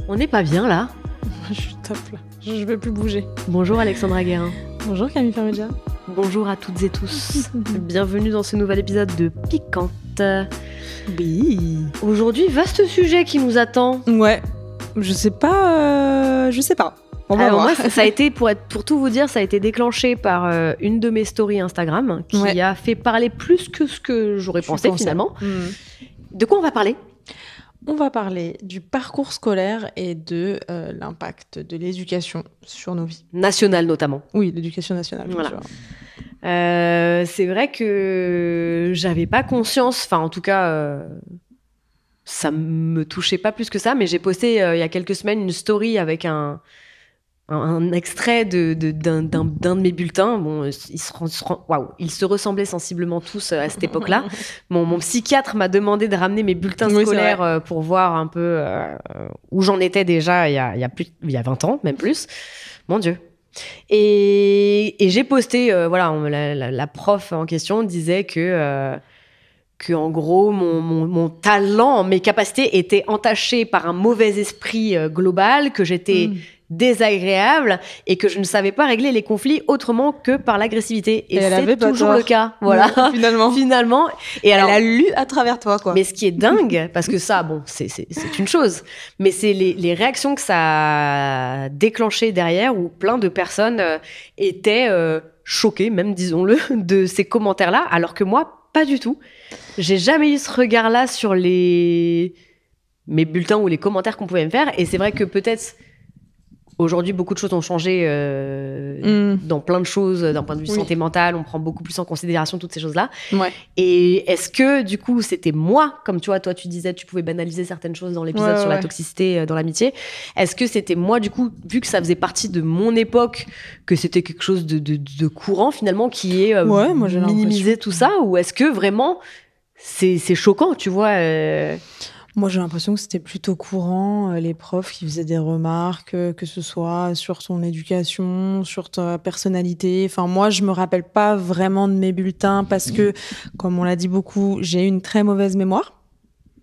On n'est pas bien là. Je suis top là, je vais plus bouger. Bonjour Alexandra Guérin. Bonjour Camille Fermedia. Bonjour à toutes et tous. Bienvenue dans ce nouvel épisode de Piquante. Oui. Aujourd'hui, vaste sujet qui nous attend. Ouais, je sais pas. On va Alors voir. moi, ça a été, pour tout vous dire, ça a été déclenché par une de mes stories Instagram qui a fait parler plus que ce que j'aurais pensé finalement. De quoi on va parler ? On va parler du parcours scolaire et de l'impact de l'éducation sur nos vies. Nationale notamment. Oui, l'éducation nationale. Voilà. C'est vrai que j'avais pas conscience, enfin en tout cas, ça me touchait pas plus que ça, mais j'ai posté il y a quelques semaines une story avec un extrait d'un de mes bulletins. Bon, ils se ressemblaient sensiblement tous à cette époque-là. Mon psychiatre m'a demandé de ramener mes bulletins scolaires pour voir un peu où j'en étais déjà il y a 20 ans, même plus. Mon Dieu. Et j'ai posté, la prof en question disait que en gros, mon talent, mes capacités étaient entachées par un mauvais esprit global, que j'étais désagréable et que je ne savais pas régler les conflits autrement que par l'agressivité. Et c'est toujours le cas. Voilà. Finalement. Et elle a lu à travers toi, quoi. Mais ce qui est dingue, parce que ça, bon, c'est une chose, mais c'est les réactions que ça a déclenché derrière, où plein de personnes étaient choquées, même disons-le, de ces commentaires-là, alors que moi, pas du tout. J'ai jamais eu ce regard-là sur mes bulletins ou les commentaires qu'on pouvait me faire. Et c'est vrai que peut-être aujourd'hui, beaucoup de choses ont changé dans plein de choses, d'un point de vue santé mentale. On prend beaucoup plus en considération toutes ces choses-là. Ouais. Et est-ce que, du coup, c'était moi, comme tu vois, toi, tu disais, tu pouvais banaliser certaines choses dans l'épisode sur la toxicité dans l'amitié. Est-ce que c'était moi, du coup, vu que ça faisait partie de mon époque, que c'était quelque chose de courant, finalement, qui est moi, j'ai minimisé tout ça? Ou est-ce que vraiment, c'est choquant, tu vois Moi, j'ai l'impression que c'était plutôt courant, les profs qui faisaient des remarques, que ce soit sur ton éducation, sur ta personnalité. Enfin, moi, je me rappelle pas vraiment de mes bulletins parce que, comme on l'a dit beaucoup, j'ai une très mauvaise mémoire.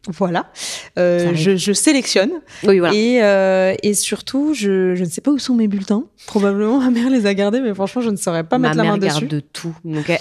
Voilà, je sélectionne. Oui, voilà. Et surtout, je ne sais pas où sont mes bulletins. Probablement ma mère les a gardés, mais franchement, je ne saurais pas mettre la main dessus. Ma mère garde tout. Donc,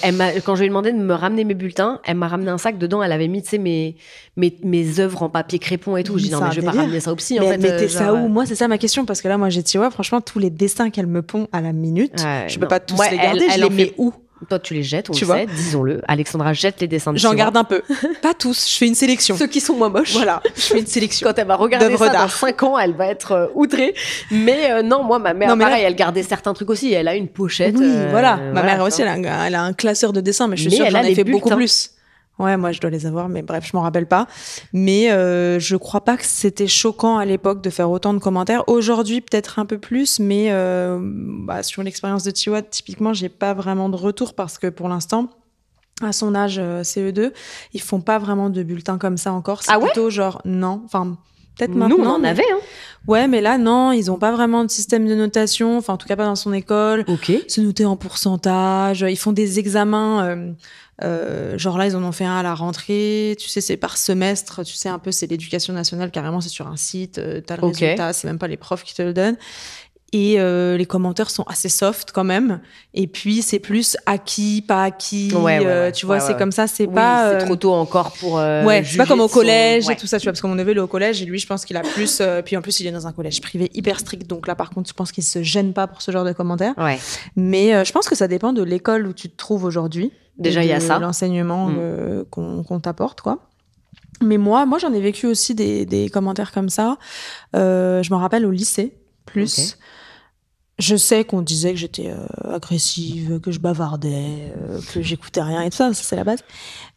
quand je lui ai demandé de me ramener mes bulletins, elle m'a ramené un sac. Dedans, elle avait mis, tu sais, mes œuvres en papier crépon et tout. Je dis non, mais je vais pas ramener ça au psy. Mais mettez ça où? Moi, c'est ça ma question, parce que là, moi, j'ai dit franchement, tous les dessins qu'elle me pond à la minute, je peux pas tous les garder. Je les mets où? Toi, tu les jettes, on le sait, disons-le. Alexandra jette les dessins de J'en garde un peu. Pas tous, je fais une sélection. Ceux qui sont moins moches. Voilà, je fais une sélection. Quand elle va regarder ça dans 5 ans, elle va être outrée. Mais non, moi, ma mère, pareil, elle gardait certains trucs aussi. Elle a une pochette. Oui, voilà. Ma mère aussi, elle a un classeur de dessins, mais je suis sûre que j'en ai fait beaucoup plus. Ouais, moi, je dois les avoir, mais bref, je m'en rappelle pas. Mais je crois pas que c'était choquant à l'époque de faire autant de commentaires. Aujourd'hui, peut-être un peu plus, mais sur l'expérience de Tiwa, typiquement, j'ai pas vraiment de retour parce que pour l'instant, à son âge CE2, ils font pas vraiment de bulletins comme ça encore. C'est plutôt genre, non, enfin... Peut-être maintenant. Nous, on en avait, hein. Ouais, mais là, non, ils ont pas vraiment de système de notation. Enfin, en tout cas, pas dans son école. Ok. C'est noté en pourcentage. Ils font des examens. Genre là, ils en ont fait un à la rentrée. Tu sais, c'est par semestre. Tu sais, un peu, c'est l'éducation nationale. Carrément, c'est sur un site. T'as le résultat. C'est même pas les profs qui te le donnent. Et les commentaires sont assez soft quand même. Et puis c'est plus acquis, pas acquis. Tu vois, c'est comme ça. C'est pas. C'est trop tôt encore pour. C'est pas comme au collège et tout ça. Tu vois, parce que mon neveu il est au collège et lui, je pense qu'il a plus. Puis en plus, il est dans un collège privé hyper strict. Donc là, par contre, je pense qu'il se gêne pas pour ce genre de commentaires. Ouais. Mais je pense que ça dépend de l'école où tu te trouves aujourd'hui. Déjà, il y a ça. L'enseignement qu'on t'apporte, quoi. Mais moi, j'en ai vécu aussi des commentaires comme ça. Je me rappelle au lycée, plus. Okay. Je sais qu'on disait que j'étais agressive, que je bavardais, que j'écoutais rien et tout ça, c'est la base.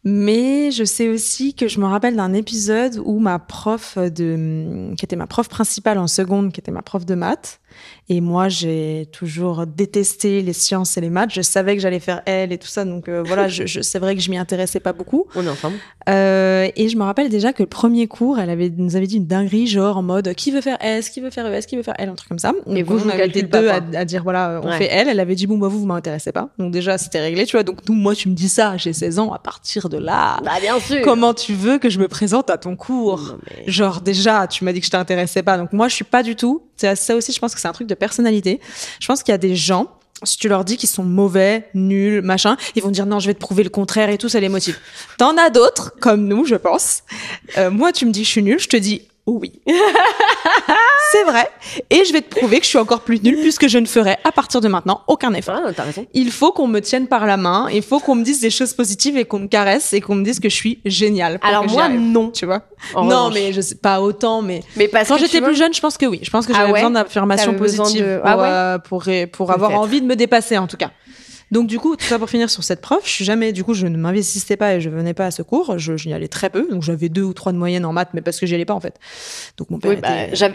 Mais je sais aussi que je me rappelle d'un épisode où ma prof qui était ma prof principale en seconde, qui était ma prof de maths, Et moi, j'ai toujours détesté les sciences et les maths. Je savais que j'allais faire L et tout ça. Donc voilà, c'est vrai que je m'y intéressais pas beaucoup. On est ensemble. Et je me rappelle déjà que le premier cours, nous avait dit une dinguerie, genre en mode qui veut faire S, qui veut faire ES, qui veut faire L, un truc comme ça. Et donc, vous on avait été deux à dire voilà, on fait L. Elle avait dit bon, bah vous m'intéressez pas. Donc déjà, c'était réglé, tu vois. Donc moi, tu me dis ça, j'ai 16 ans, à partir de là. Bah, bien sûr. Comment tu veux que je me présente à ton cours? Non, mais... Genre, déjà, tu m'as dit que je t'intéressais pas. Donc moi, je suis pas du tout. C'est ça aussi, je pense que c'est un truc de personnalité. Je pense qu'il y a des gens, si tu leur dis qu'ils sont mauvais, nuls, machin, ils vont dire non, je vais te prouver le contraire et tout, ça les motive. T'en as d'autres, comme nous, je pense. Moi, tu me dis je suis nulle, je te dis oui. C'est vrai. Et je vais te prouver que je suis encore plus nulle puisque je ne ferai à partir de maintenant aucun effort. Ah, t'as raison. Il faut qu'on me tienne par la main, il faut qu'on me dise des choses positives et qu'on me caresse et qu'on me dise que je suis géniale. Alors moi, non. Tu vois? Non, mais je sais pas autant, mais parce quand j'étais plus jeune, je pense que oui. Je pense que j'avais besoin d'affirmations positives pour avoir envie de me dépasser, en tout cas. Donc du coup, tout ça pour finir sur cette prof, je ne m'investissais pas et je venais pas à ce cours, je n'y allais très peu, donc j'avais 2 ou 3 de moyenne en maths, mais parce que j'y allais pas en fait. Donc mon père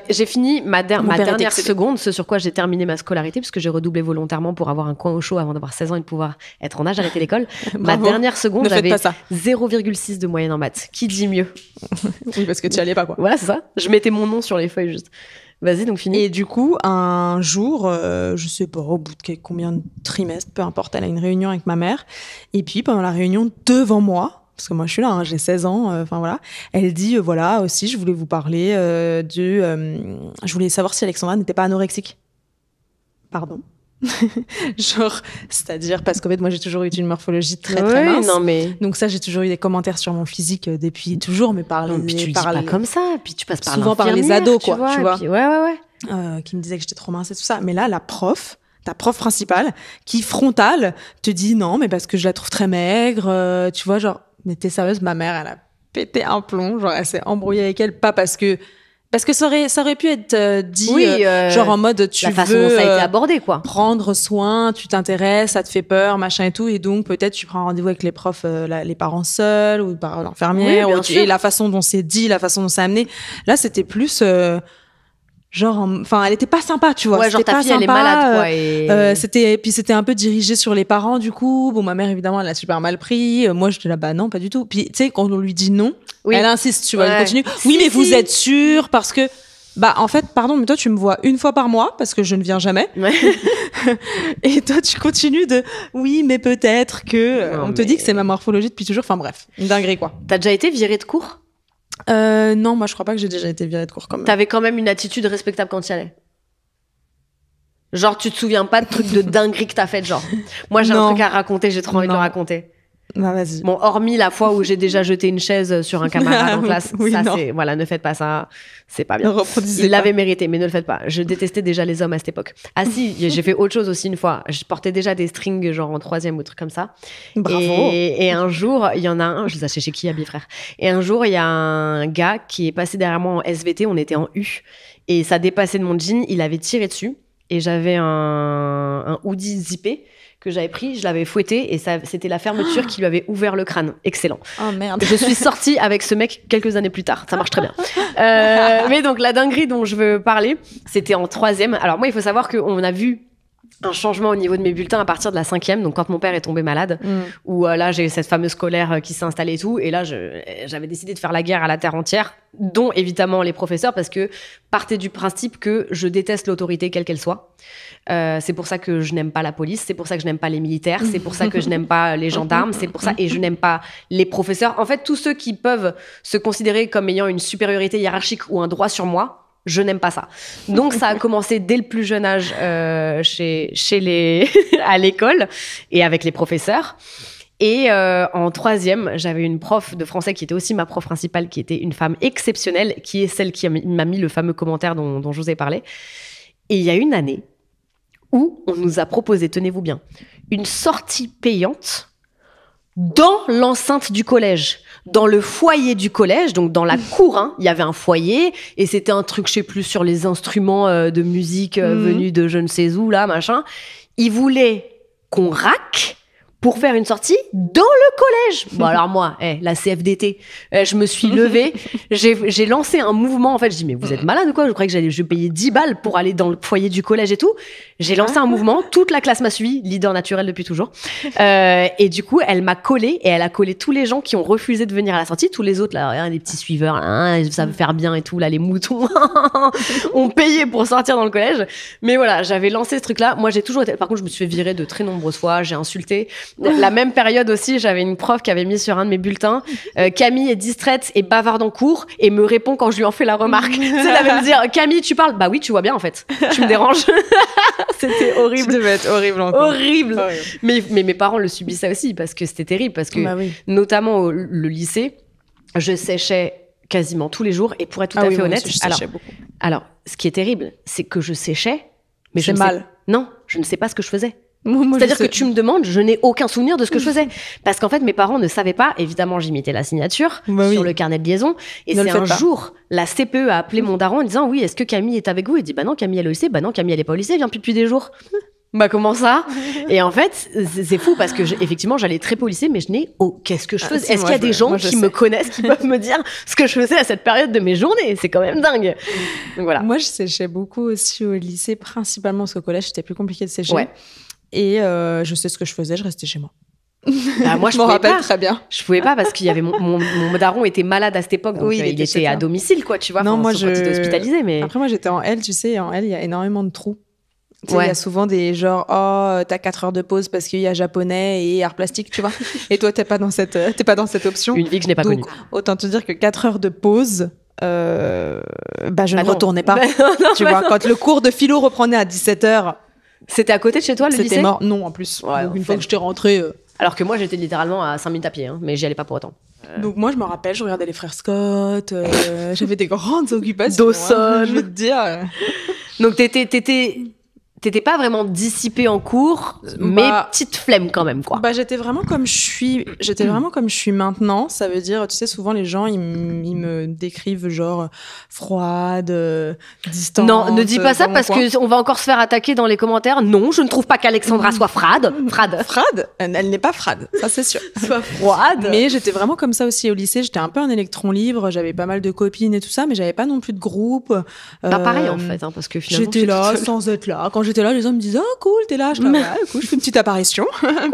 j'ai fini ma dernière seconde, ce sur quoi j'ai terminé ma scolarité, parce que j'ai redoublé volontairement pour avoir un coin au chaud avant d'avoir 16 ans et de pouvoir être en âge, arrêter l'école. Ma dernière seconde, j'avais 0,6 de moyenne en maths. Qui dit mieux? Oui, parce que tu n'y allais pas, quoi. Voilà, c'est ça. Je mettais mon nom sur les feuilles juste. Vas-y, donc fini. Et du coup, un jour, je sais pas, au bout de combien de trimestres, peu importe, elle a une réunion avec ma mère. Et puis, pendant la réunion, devant moi, parce que moi je suis là, j'ai 16 ans, voilà, elle dit, voilà, aussi, je voulais vous parler je voulais savoir si Alexandra n'était pas anorexique. Pardon. Genre, c'est-à-dire parce qu'en fait moi j'ai toujours eu une morphologie très mince. Non, mais... Donc ça, j'ai toujours eu des commentaires sur mon physique depuis toujours, mais par puis tu le dis pas comme ça, puis tu passes par souvent par les ados, quoi, tu vois. Puis, ouais. Qui me disaient que j'étais trop mince et tout ça. Mais là, ta prof principale, qui frontale te dit non, mais parce que je la trouve très maigre, tu vois, genre, mais t'es sérieuse? Ma mère, elle a pété un plomb, genre elle s'est embrouillée avec elle, pas parce que ça aurait pu être dit genre en mode tu veux la façon dont ça a été abordé, quoi. Prendre soin, tu t'intéresses, ça te fait peur, machin et tout, et donc peut-être tu prends un rendez-vous avec les profs, les parents seuls ou par l'infirmière, et la façon dont c'est dit, la façon dont c'est amené. Là, c'était plus genre, enfin, elle était pas sympa, tu vois. Ouais, genre ta fille, elle est malade, quoi. Et... c'était un peu dirigé sur les parents, du coup. Bon, ma mère, évidemment, elle a super mal pris. Moi, j'étais là, bah non, pas du tout. Puis, tu sais, quand on lui dit non, elle insiste, tu vois, elle continue. Oui, mais vous êtes sûre parce que, bah, en fait, pardon, mais toi, tu me vois une fois par mois parce que je ne viens jamais. Ouais. Et toi, tu continues de, oui, mais peut-être que, on te dit que c'est ma morphologie depuis toujours. Enfin, bref, une dinguerie, quoi. T'as déjà été virée de cours? Non, moi je crois pas que j'ai déjà été virée de cours quand même. T'avais quand même une attitude respectable quand tu y allais. Genre, tu te souviens pas de trucs de dinguerie que t'as fait, genre. Moi, j'ai un truc à raconter, j'ai trop envie de le raconter. Bah, vas-y. Bon, hormis la fois où j'ai déjà jeté une chaise sur un camarade en classe, voilà, ne faites pas ça, c'est pas bien. Il l'avait mérité, mais ne le faites pas. Je détestais déjà les hommes à cette époque. Ah si, j'ai fait autre chose aussi une fois. Je portais déjà des strings genre en 3e ou truc comme ça. Bravo. Et un jour, il y en a un, je les achetais chez qui, Abi frère. Et un jour, il y a un gars qui est passé derrière moi en SVT, on était en U, et ça dépassait de mon jean, il avait tiré dessus, et j'avais un hoodie zippé que j'avais pris, je l'avais fouetté et c'était la fermeture qui lui avait ouvert le crâne. Excellent. Oh merde. Je suis sortie avec ce mec quelques années plus tard. Ça marche très bien. Mais donc la dinguerie dont je veux parler, c'était en 3e. Alors moi, il faut savoir qu'on a vu un changement au niveau de mes bulletins à partir de la 5e, donc quand mon père est tombé malade, où là j'ai eu cette fameuse colère qui s'est installée et tout, et là j'avais décidé de faire la guerre à la terre entière, dont évidemment les professeurs, parce que partait du principe que je déteste l'autorité quelle qu'elle soit. C'est pour ça que je n'aime pas la police, c'est pour ça que je n'aime pas les militaires, c'est pour ça que je n'aime pas les gendarmes, c'est pour ça, et je n'aime pas les professeurs. En fait, tous ceux qui peuvent se considérer comme ayant une supériorité hiérarchique ou un droit sur moi, je n'aime pas ça. Donc ça a commencé dès le plus jeune âge à l'école et avec les professeurs. Et en 3e, j'avais une prof de français qui était aussi ma prof principale, qui était une femme exceptionnelle, qui est celle qui m'a mis le fameux commentaire dont je vous ai parlé. Et il y a une année où on nous a proposé, tenez-vous bien, une sortie payante dans l'enceinte du collège, dans le foyer du collège, donc dans la cour, hein, il y avait un foyer, et c'était un truc, je sais plus, sur les instruments de musique venus de je ne sais où, là, machin. Ils voulaient qu'on raque pour faire une sortie dans le collège. Bon, alors moi, la CFDT, je me suis levée, j'ai lancé un mouvement. En fait, je dis, mais vous êtes malade ou quoi? Je croyais que je payais 10 balles pour aller dans le foyer du collège et tout. J'ai lancé un mouvement, toute la classe m'a suivi, leader naturel depuis toujours. Et du coup, elle m'a collé et elle a collé tous les gens qui ont refusé de venir à la sortie. Tous les autres, là, les petits suiveurs, là, ça veut faire bien et tout, là, les moutons ont payé pour sortir dans le collège. Mais voilà, j'avais lancé ce truc-là. Moi, j'ai toujours été... Par contre, je me suis fait virer de très nombreuses fois, j'ai insulté. La même période aussi, j'avais une prof qui avait mis sur un de mes bulletins Camille est distraite et bavarde en cours et me répond quand je lui en fais la remarque. Tu sais, elle avait me dire Camille, tu parles? Bah oui, tu vois bien en fait. Tu me déranges. C'était horrible. Tu devais être horrible encore. Horrible. Mais mes parents le subissaient aussi parce que c'était terrible parce que notamment le lycée, je séchais quasiment tous les jours et pour être tout à fait honnête, alors ce qui est terrible, c'est que je séchais, mais je ne sais pas ce que je faisais. C'est-à-dire que tu me demandes, je n'ai aucun souvenir de ce que je faisais. Parce qu'en fait, mes parents ne savaient pas. Évidemment, j'imitais la signature sur le carnet de liaison. Et c'est un jour, la CPE a appelé mon daron en disant, oui, est-ce que Camille est avec vous? Il dit, bah non, Camille elle est au lycée. Bah non, Camille elle est pas au lycée, elle vient plus depuis des jours. Bah comment ça? Et en fait, c'est fou parce que effectivement, j'allais très peu au lycée, mais je n'ai qu'est-ce que je faisais? Est-ce qu'il y a des gens qui me connaissent, qui peuvent me dire ce que je faisais à cette période de mes journées? C'est quand même dingue. Donc voilà. Moi, je séchais beaucoup aussi au lycée, principalement parce qu'au collège, c'était plus compliqué de sécher. Ouais. Et je sais ce que je faisais, je restais chez moi. Bah, moi, je m'en rappelle très bien. Je pouvais pas parce qu'il y avait mon daron était malade à cette époque, donc il était à domicile, quoi, tu vois. Non, moi, j'étais hospitalisée, mais après moi, j'étais en L, tu sais, en L, il y a énormément de trous. Tu sais, il y a souvent des genre, t'as 4 heures de pause parce qu'il y a japonais et art plastique, tu vois. Et toi, t'es pas dans cette option. Une vie que je n'ai pas connue. Autant te dire que 4 heures de pause, je ne retournais pas. Tu vois, quand le cours de philo reprenait à 17h. C'était à côté de chez toi, le lycée? C'était mort. Non, en plus. Ouais, donc, une fois que j'étais rentrée. Alors que moi, j'étais littéralement à 5 minutes à pied, hein, mais j'y allais pas pour autant. Donc moi, je me rappelle, je regardais les frères Scott, j'avais des grandes occupations. Dawson. Je veux te dire. Donc t'étais pas vraiment dissipée en cours, mais petite flemme quand même, quoi. J'étais vraiment comme je suis maintenant. Ça veut dire, tu sais, souvent les gens, ils me décrivent genre froide, distante. Non, ne dis pas ça parce que on va encore se faire attaquer dans les commentaires. Non, je ne trouve pas qu'Alexandra soit frade. Frade? Elle n'est pas frade, ça c'est sûr. Soit froide. Mais j'étais vraiment comme ça aussi au lycée. J'étais un peu un électron libre. J'avais pas mal de copines et tout ça, mais j'avais pas non plus de groupe. Pareil en fait, hein, parce que finalement. J'étais là sans être là. Quand j'étais là, les gens me disaient « Oh cool, t'es là ?» Je fais « Cool, je fais une petite apparition,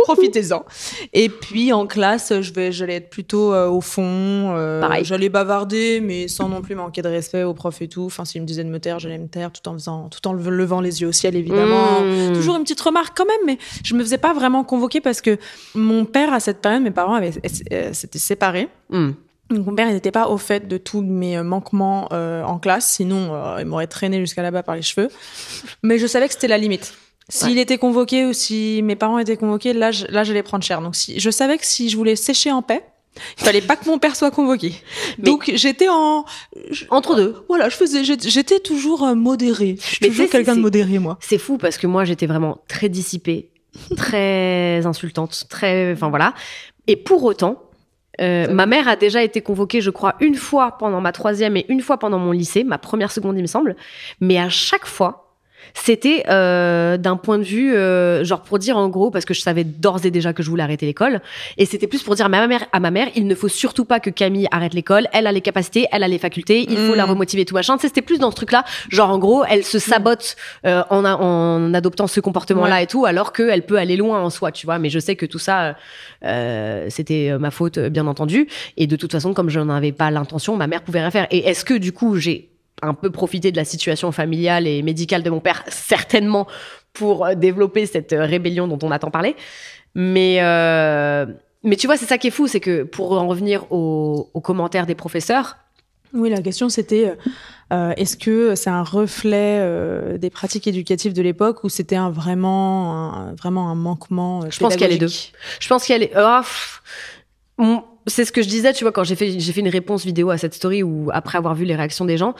profitez-en. » Et puis en classe, j'allais être plutôt au fond. J'allais bavarder, mais sans non plus manquer de respect aux profs et tout. Enfin, s'ils me disaient de me taire, j'allais me taire tout en levant les yeux au ciel, évidemment. Toujours une petite remarque quand même, mais je me faisais pas vraiment convoquer parce que mon père, à cette période, mes parents s'étaient séparés. Donc, mon père, il n'était pas au fait de tous mes manquements en classe, sinon il m'aurait traîné jusqu'à là-bas par les cheveux. Mais je savais que c'était la limite. S'il était convoqué ou si mes parents étaient convoqués, là j'allais prendre cher. Donc je savais que si je voulais sécher en paix, il fallait pas que mon père soit convoqué. Donc j'étais entre deux. Voilà, j'étais toujours modérée. Je suis toujours quelqu'un de modéré, moi. C'est fou parce que moi j'étais vraiment très dissipée, très insultante, enfin voilà. Et pour autant. Ma mère a déjà été convoquée, je crois, une fois pendant ma 3e et une fois pendant mon lycée, ma première seconde, il me semble. Mais à chaque fois, c'était d'un point de vue, genre pour dire en gros, parce que je savais d'ores et déjà que je voulais arrêter l'école, et c'était plus pour dire à ma mère, il ne faut surtout pas que Camille arrête l'école, elle a les capacités, elle a les facultés, il faut la remotiver, tout machin. Tu sais, c'était plus dans ce truc-là, genre en gros, elle se sabote en adoptant ce comportement-là et tout, alors qu'elle peut aller loin en soi, tu vois. Mais je sais que tout ça, c'était ma faute, bien entendu, et de toute façon, comme je n'en avais pas l'intention, ma mère pouvait rien faire. Et est-ce que du coup, j'ai un peu profité de la situation familiale et médicale de mon père, certainement, pour développer cette rébellion dont on a tant parlé. Mais tu vois, c'est ça qui est fou, c'est que pour en revenir aux commentaires des professeurs... Oui, la question c'était, est-ce que c'est un reflet des pratiques éducatives de l'époque ou c'était vraiment un manquement pédagogique? Je pense qu'il y a les deux. Je pense qu'il y a les... C'est ce que je disais, tu vois, quand j'ai fait une réponse vidéo à cette story où, après avoir vu les réactions des gens,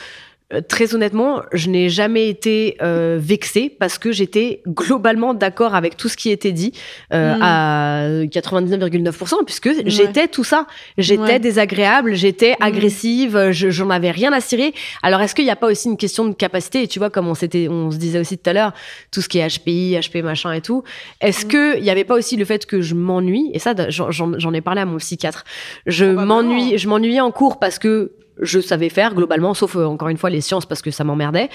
Très honnêtement, je n'ai jamais été vexée parce que j'étais globalement d'accord avec tout ce qui était dit à 99,9% puisque j'étais tout ça. J'étais désagréable, j'étais agressive, j'en avais rien à cirer. Alors, est-ce qu'il n'y a pas aussi une question de capacité? Et tu vois, comme on se disait aussi tout à l'heure, tout ce qui est HPI, HP machin et tout. Est-ce qu'il n'y avait pas aussi le fait que je m'ennuie? Et ça, j'en ai parlé à mon psychiatre. Je m'ennuyais en cours parce que je savais faire globalement, sauf encore une fois les sciences parce que ça m'emmerdait.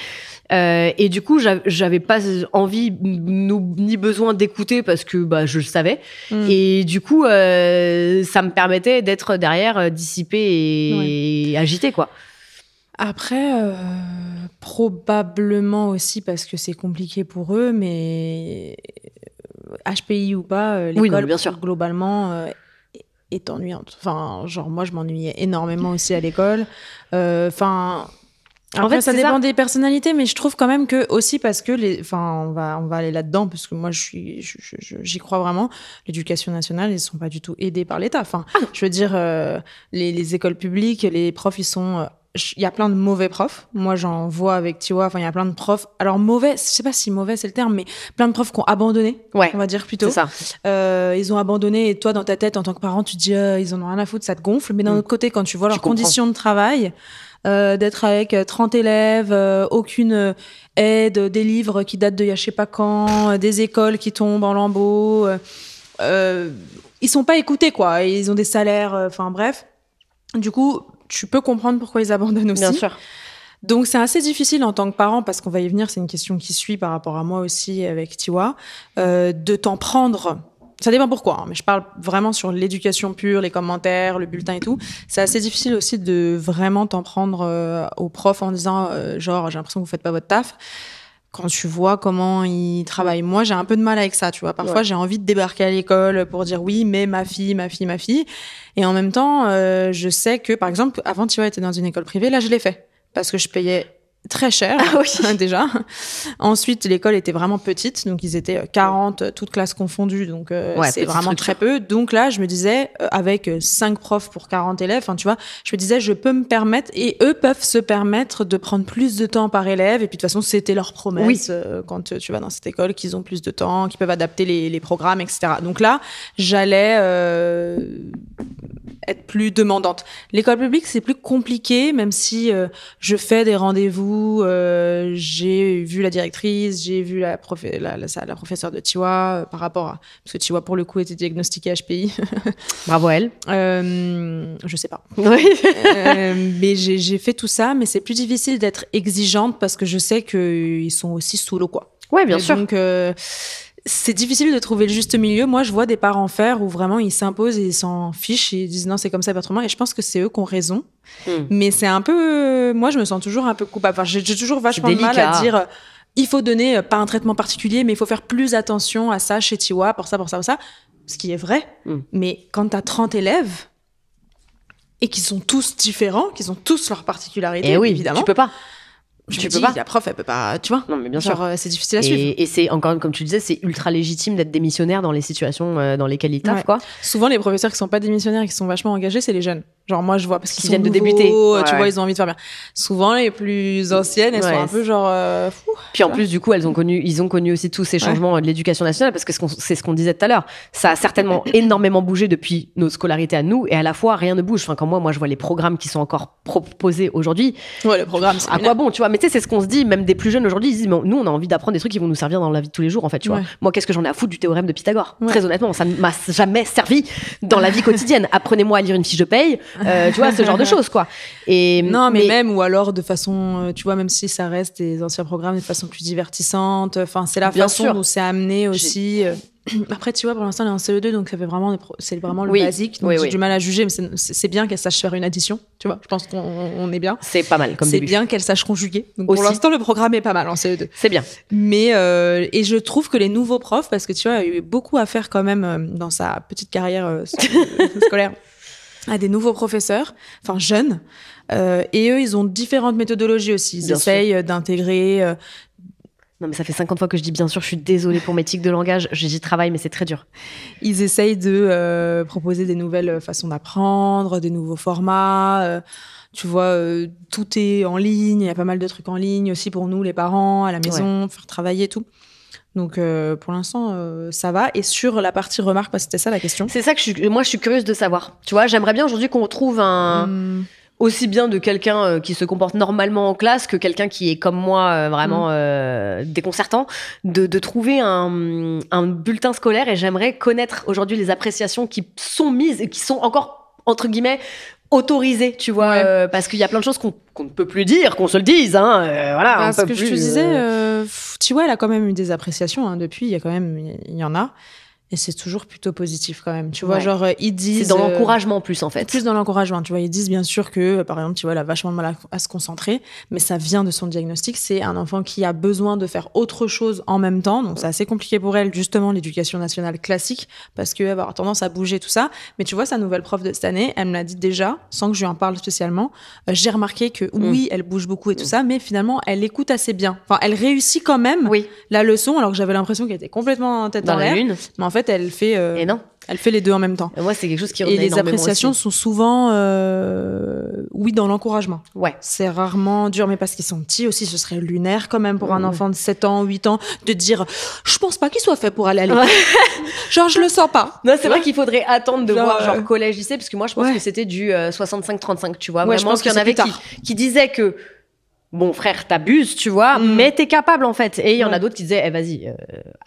Et du coup, j'avais pas envie ni besoin d'écouter parce que je le savais. Et du coup, ça me permettait d'être derrière dissipée et agitée, quoi. Après, probablement aussi parce que c'est compliqué pour eux, mais HPI ou pas, l'école, bien sûr. Globalement... est ennuyante. Enfin, genre, moi, je m'ennuyais énormément aussi à l'école. Enfin, en fait, ça dépend des personnalités, mais je trouve quand même que aussi parce que on va aller là-dedans parce que moi, j'y crois vraiment. L'éducation nationale, ils sont pas du tout aidés par l'État. Enfin, je veux dire, les écoles publiques, les profs, ils sont il y a plein de mauvais profs. Moi, j'en vois avec Tiwa. Enfin, il y a plein de profs. Alors, mauvais, je sais pas si mauvais, c'est le terme, mais plein de profs qui ont abandonné. On va dire plutôt. C'est ça. Ils ont abandonné et toi, dans ta tête, en tant que parent, tu te dis, ils en ont rien à foutre, ça te gonfle. Mais d'un autre côté, quand tu vois leurs conditions de travail, d'être avec 30 élèves, aucune aide, des livres qui datent de je sais pas quand, des écoles qui tombent en lambeaux, ils sont pas écoutés, quoi. Ils ont des salaires, enfin, bref. Du coup, tu peux comprendre pourquoi ils abandonnent aussi. Bien sûr. Donc, c'est assez difficile en tant que parent, parce qu'on va y venir, c'est une question qui suit par rapport à moi aussi avec Tiwa, de t'en prendre. Ça dépend pourquoi, mais je parle vraiment sur l'éducation pure, les commentaires, le bulletin et tout. C'est assez difficile aussi de vraiment t'en prendre aux profs en disant, genre, j'ai l'impression que vous faites pas votre taf. Quand tu vois comment ils travaillent, moi, j'ai un peu de mal avec ça, tu vois. Parfois, j'ai envie de débarquer à l'école pour dire oui, mais ma fille. Et en même temps, je sais que, par exemple, avant, Tiwa était dans une école privée. Là, je l'ai fait parce que je payais très cher, déjà. Ensuite, l'école était vraiment petite, donc ils étaient 40, toutes classes confondues, donc c'est vraiment très peu. Donc là, je me disais, avec 5 profs pour 40 élèves, tu vois, je me disais, je peux me permettre, et eux peuvent se permettre de prendre plus de temps par élève, et puis de toute façon, c'était leur promesse quand tu vas dans cette école, qu'ils ont plus de temps, qu'ils peuvent adapter les programmes, etc. Donc là, j'allais être plus demandante. L'école publique, c'est plus compliqué, même si je fais des rendez-vous, j'ai vu la directrice, j'ai vu la professeure de Tiwa par rapport à... Parce que Tiwa, pour le coup, était diagnostiquée HPI. Bravo à elle. Je sais pas. Oui. Mais j'ai fait tout ça, mais c'est plus difficile d'être exigeante parce que je sais qu'ils sont aussi sous l'eau, quoi. Ouais, bien sûr. Donc... c'est difficile de trouver le juste milieu. Moi, je vois des parents faire où vraiment ils s'imposent et ils s'en fichent et ils disent non, c'est comme ça, pas autrement. Et je pense que c'est eux qui ont raison. Mais c'est un peu, moi, je me sens toujours un peu coupable. Enfin, j'ai toujours vachement de mal à dire, il faut donner pas un traitement particulier, mais il faut faire plus attention à ça chez Tiwa, pour ça. Ce qui est vrai. Mais quand t'as 30 élèves et qu'ils sont tous différents, qu'ils ont tous leurs particularités, évidemment. Tu peux pas. Tu peux pas. La prof, elle peut pas, tu vois. Non, mais bien sûr. C'est difficile à suivre. Et c'est encore, comme tu disais, c'est ultra légitime d'être démissionnaire dans les situations dans lesquelles ils taffent, quoi. Souvent, les professeurs qui sont pas démissionnaires et qui sont vachement engagés, c'est les jeunes. Genre, moi, je vois, parce qu'ils viennent de débuter. Tu vois, ils ont envie de faire bien. Souvent, les plus anciennes, elles sont un peu genre, Puis en plus, du coup, ils ont connu aussi tous ces changements de l'éducation nationale, parce que c'est ce qu'on disait tout à l'heure. Ça a certainement énormément bougé depuis nos scolarités à nous, et à la fois, rien ne bouge. Enfin, quand moi, je vois les programmes qui sont encore proposés aujourd'hui. Ouais, le programme, c'est à quoi bon, tu vois. Mais tu sais, c'est ce qu'on se dit, même des plus jeunes aujourd'hui, ils disent, mais nous, on a envie d'apprendre des trucs qui vont nous servir dans la vie de tous les jours, en fait, tu vois. Moi, qu'est-ce que j'en ai à foutre du théorème de Pythagore? Très honnêtement, ça ne m'a jamais servi dans la vie quotidienne. Apprenez-moi à lire une fiche de paye, tu vois, ce genre de choses, quoi. Et non, mais même, ou alors de façon, tu vois, même si ça reste des anciens programmes, de façon plus divertissante. Enfin, c'est la façon dont c'est amené aussi. Après, tu vois, pour l'instant, elle est en CE2, donc ça fait vraiment, c'est vraiment le basique. Donc j'ai du mal à juger, mais c'est bien qu'elle sache faire une addition. Tu vois, je pense qu'on est bien. C'est pas mal comme début. C'est bien qu'elle sache conjuguer. Donc pour l'instant, le programme est pas mal en CE2. C'est bien. Mais et je trouve que les nouveaux profs, parce que tu vois, il y a eu beaucoup à faire quand même dans sa petite carrière scolaire, à des nouveaux professeurs, enfin jeunes, et eux, ils ont différentes méthodologies aussi. Ils essayent d'intégrer Non, mais ça fait 50 fois que je dis bien sûr, je suis désolée pour mes tics de langage, j'y travaille, mais c'est très dur. Ils essayent de proposer des nouvelles façons d'apprendre, des nouveaux formats. Tu vois, tout est en ligne, il y a pas mal de trucs en ligne aussi pour nous, les parents, à la maison, faire travailler et tout. Donc, pour l'instant, ça va. Et sur la partie remarque, parce que c'était ça la question. C'est ça que moi, je suis curieuse de savoir. Tu vois, j'aimerais bien aujourd'hui qu'on retrouve aussi bien de quelqu'un qui se comporte normalement en classe que quelqu'un qui est comme moi vraiment déconcertant, de trouver un bulletin scolaire. Et j'aimerais connaître aujourd'hui les appréciations qui sont mises et qui sont encore, entre guillemets, autorisées, tu vois, parce qu'il y a plein de choses qu'on ne peut plus dire, qu'on se le dise, voilà. Ce que je te disais, tu vois, elle a quand même eu des appréciations depuis, il y en a. Et c'est toujours plutôt positif quand même. Tu vois, genre, ils disent... C'est dans l'encouragement en plus, en fait. Plus dans l'encouragement. Tu vois, ils disent bien sûr que, par exemple, tu vois, elle a vachement de mal à se concentrer, mais ça vient de son diagnostic. C'est un enfant qui a besoin de faire autre chose en même temps. Donc, c'est assez compliqué pour elle, justement, l'éducation nationale classique, parce qu'elle va avoir tendance à bouger, tout ça. Mais tu vois, sa nouvelle prof de cette année, elle me l'a dit déjà, sans que je lui en parle spécialement. J'ai remarqué que, oui, elle bouge beaucoup et tout ça, mais finalement, elle écoute assez bien. Enfin, elle réussit quand même la leçon, alors que j'avais l'impression qu'elle était complètement en tête dans l'air. Mais en fait, elle fait et non, elle fait les deux en même temps. Et moi, c'est quelque chose qui revenait et les énormément appréciations aussi. sont souvent dans l'encouragement. C'est rarement dur, mais parce qu'ils sont petits aussi, ce serait lunaire quand même pour un enfant de 7 ans, 8 ans de dire je pense pas qu'il soit fait pour aller à l'école. Genre je le sens pas. Non, c'est vrai qu'il faudrait attendre de voir genre collège lycée, parce que moi je pense que c'était du 65-35, tu vois. Vraiment, je pense qu'il y en avait qui disaient que bon frère, t'abuses, tu vois, mais t'es capable en fait. Et il y en a d'autres qui disaient vas-y,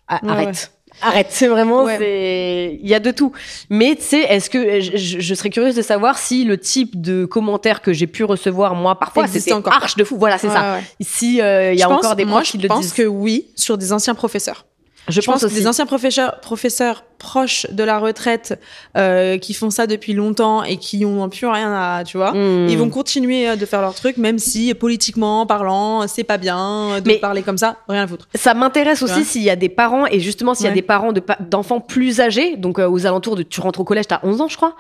arrête. Arrête, c'est vraiment, il y a de tout. Mais tu sais, est-ce que je serais curieuse de savoir si le type de commentaires que j'ai pu recevoir moi parfois c'était arche de fou. Voilà, c'est ça. Si il y a encore des profs qui le disent. Je pense que oui, sur des anciens professeurs. Je pense aussi. Des anciens professeurs proches de la retraite qui font ça depuis longtemps et qui n'ont plus rien à, tu vois, ils vont continuer de faire leur truc, même si politiquement parlant, c'est pas bien de parler comme ça, rien à foutre. Ça m'intéresse aussi s'il y a des parents, et justement s'il y a des parents d'enfants plus âgés, donc aux alentours de, tu rentres au collège, t'as 11 ans je crois,